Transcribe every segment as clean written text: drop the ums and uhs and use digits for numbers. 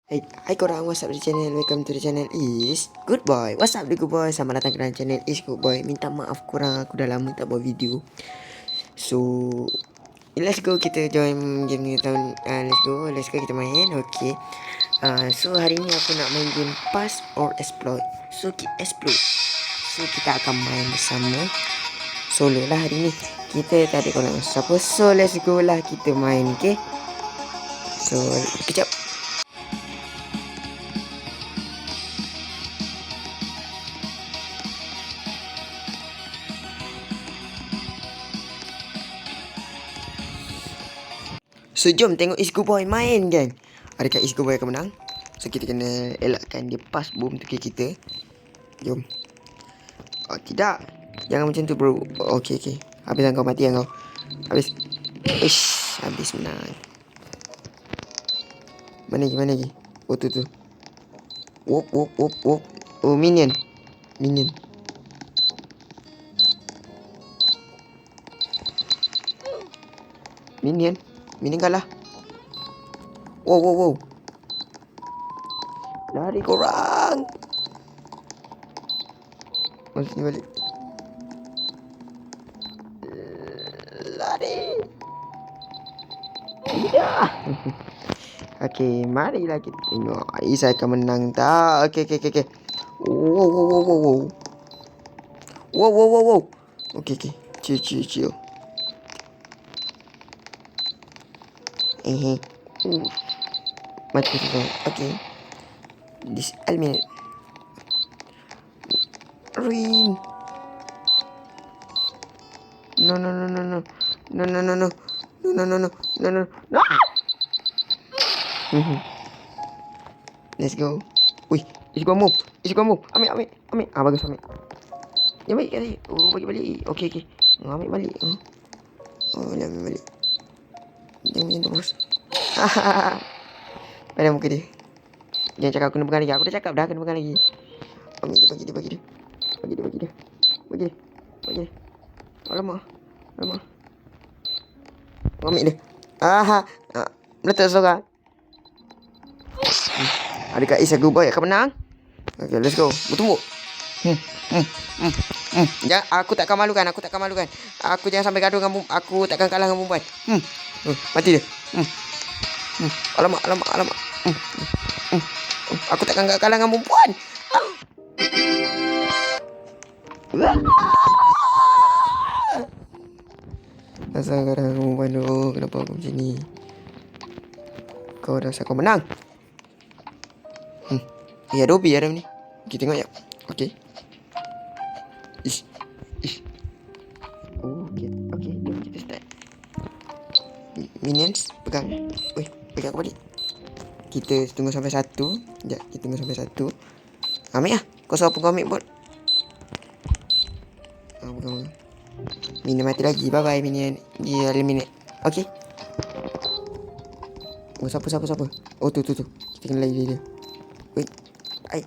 Hai korang, what's up di channel? Welcome to the channel is Good Boy. What's up the Good Boy? Selamat datang ke dalam channel is Good Boy. Minta maaf korang, aku dah lama tak buat video. So, let's go kita join game ni tahun. Let's go kita main. Okay. So hari ni aku nak main game Pass or Exploit. So explode. So kita akan main bersama solo lah hari ni. Kita tak ada korang siapa. So let's go lah kita main, okay? So kejap. So jom tengok Is Good Boy main kan. Adakah Is Good Boy akan menang? So kita kena elakkan dia pass boom tu ke kita. Jom. Oh tidak. Jangan macam tu bro. Okay. Habis kau mati kau. Habis. Ish, habis menang. Mana lagi? Oh tu. Wop. Oh minion. Minion kalah. Wow. Lari korang. Masih balik. Lari. Tidak. Okay, marilah kita tengok Is akan menang tak. Okay. Wow. Okay. Chill. Mati tu. Okay. This eliminate. Rin. No. Let's go. Wih, is gua move. Ambil. Bagus ambil. Ya baik kali. Oh, bagi balik. Okay. Ambil balik. Dia ambil balik. Jangan macam tu bos. Pada muka dia. Jangan cakap kena pegang lagi. Aku dah cakap dah kena pegang lagi. Bagi dia. Bagi dia. Alamak. Ambil dia. Meletak seorang. Adakah Is Good Boy akan menang? Okay, let's go. Bertumbuk. Ya, aku takkan malukan. Aku jangan sampai gaduh dengan aku takkan kalah dengan perempuan. Mati dia. Alamak. Aku takkan kalah dengan perempuan. Asal kau dah perempuan tu. Kenapa aku macam ni? Kau rasa kau menang? Adobe Adam ni. Kita tengok ya. Okay. Ish. Okay. Jom kita start. Minions pegang. Pegang aku balik. Kita tunggu sampai 1. Sekejap, kita tunggu sampai 1. Ambil lah. Kau siapa kau ambil bot? Pegang. Minion mati lagi. Bye bye Minion. Dia eliminate. Okay. Siapa? Oh tu. Kita kena lagi dia. Wait. Ai.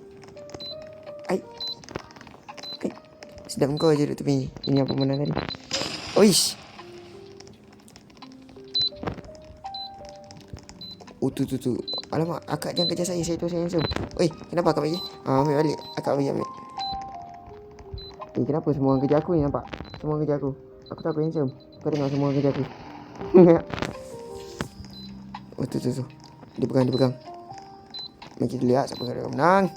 Sedap kau je duduk tepi. Ini apa mana tadi? Oish. Oh tu. Alamak, akak jangan kejar saya tu saya handsome. Oi, kenapa akak bagi? Ambil balik. Akak bagi ambil. Kenapa semua orang kejar aku ni nampak? Semua orang kejar aku. Aku tak aku handsome. Kau tengok semua orang kejar aku. Oh tu. Dia pegang. Mari kita lihat siapa yang menang.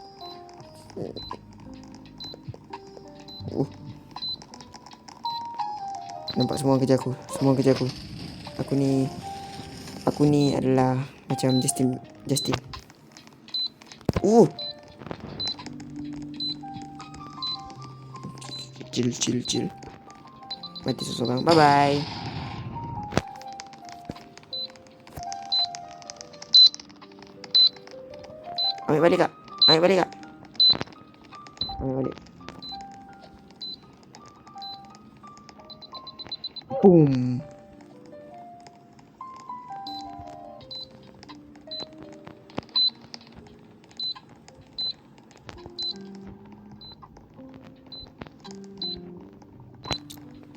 Nampak semua kerja aku. Aku ni adalah macam Justin. Chill. Mati seseorang. Bye bye. Ambil balik kak. Boom.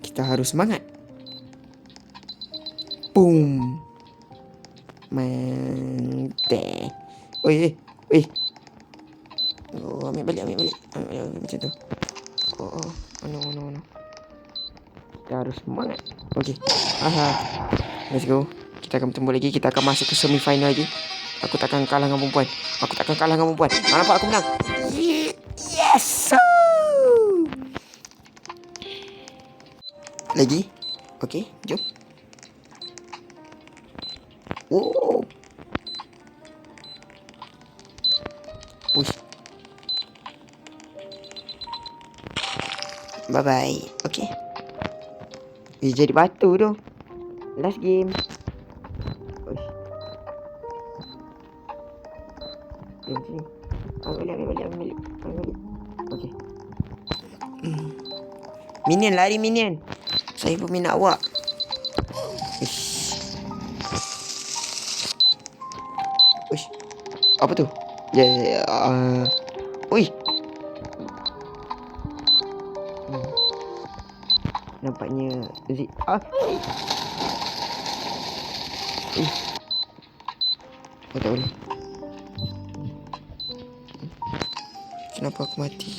Kita harus semangat. Boom. Mantap. Oi, oi. Oh, ambil balik. Ambil balik macam tu. Oh, no. Kita harus semangat. Okay. Aha. Let's go. Kita akan bertemu lagi. Kita akan masuk ke semi final lagi. Aku takkan kalah dengan perempuan. Nampak aku menang. Yes. Lagi. Okay, jom. Oh. Uish. Bye-bye. Okay. Dia jadi batu tu. Last game. Uish. Jom sini. Ambil balik. Okay. Minion, lari minion. Saya pun minat awak. Uish. Apa tu? Ui. Nampaknya Oh, tak boleh. Kenapa aku mati?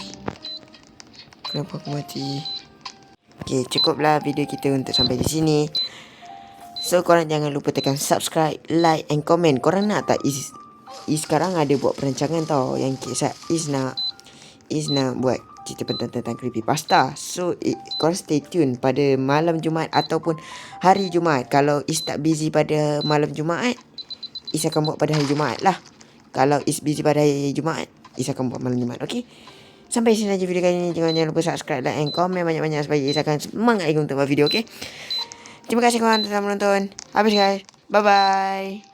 Okay, cukuplah video kita untuk sampai di sini. So, korang jangan lupa tekan subscribe, like and comment. Korang nak tak Is sekarang ada buat perancangan tau, yang kisah Is nak buat cerita tentang creepypasta. So, korang stay tune pada malam Jumaat ataupun hari Jumaat. Kalau Is tak busy pada malam Jumaat, Is akan buat pada hari Jumaat lah. Kalau Is busy pada hari Jumaat, Is akan buat malam Jumaat. Okay? Sampai sini saja video kali ini. Jangan lupa subscribe, like and komen banyak-banyak supaya Is akan semangat lagi untuk buat video. Okay? Terima kasih korang telah menonton. Habis guys. Bye-bye.